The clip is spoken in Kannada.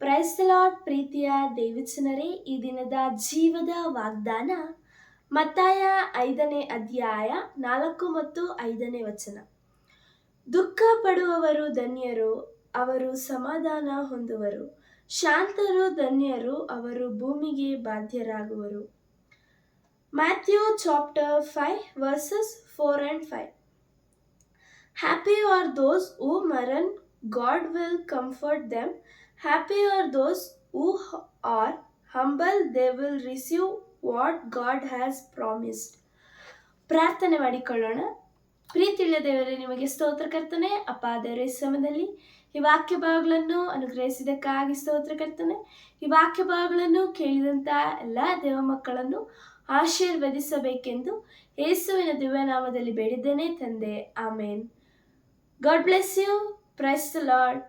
Praise the lord. ಪ್ರೀತಿಯ ದೇವಚನರೇ, ಈ ದಿನದ ಜೀವದ ವಾಗ್ದಾನ ಮತ್ತಾಯ 5ನೇ ಅಧ್ಯಾಯ 4 ಮತ್ತು 5ನೇ ವಚನ. ದುಃಖ ಪಡುವವರು ಧನ್ಯರು, ಅವರು ಸಮಾಧಾನ ಹೊಂದುವರು. ಶಾಂತರು ಧನ್ಯರು, ಅವರು ಭೂಮಿಗೆ ಬಾಧ್ಯರಾಗುವರು. Matthew chapter 5 verses 4 and 5. Happy are those who mourn, God will comfort them. Happy are those who are humble, they will receive what God has promised. ಪ್ರಾರ್ಥನೆ ಮಾಡಿಕೊಳ್ಳೋಣ. ಪ್ರೀತಿಯುಳ್ಳ ದೇವರೇ, ನಿಮಗೆ ಸ್ತೋತ್ರ ಕರ್ತನೆ. ಅಪ್ಪ ದೇವರೇ, ಈ ಸಮಯದಲ್ಲಿ ಈ ವಾಕ್ಯ ಭಾಗಗಳನ್ನು ಅನುಗ್ರಹಿಸಿದಕ್ಕಾಗಿ ಸ್ತೋತ್ರ ಕರ್ತನೆ. ಈ ವಾಕ್ಯ ಭಾಗಗಳನ್ನು ಕೇಳಿದಂಥ ಎಲ್ಲ ದೇವ ಮಕ್ಕಳನ್ನು ಆಶೀರ್ವದಿಸಬೇಕೆಂದು ಯೇಸುವಿನ ದಿವ್ಯನಾಮದಲ್ಲಿ ಬೇಡಿದ್ದೇನೆ ತಂದೆ, ಆಮೇನ್. God bless you. Praise the Lord.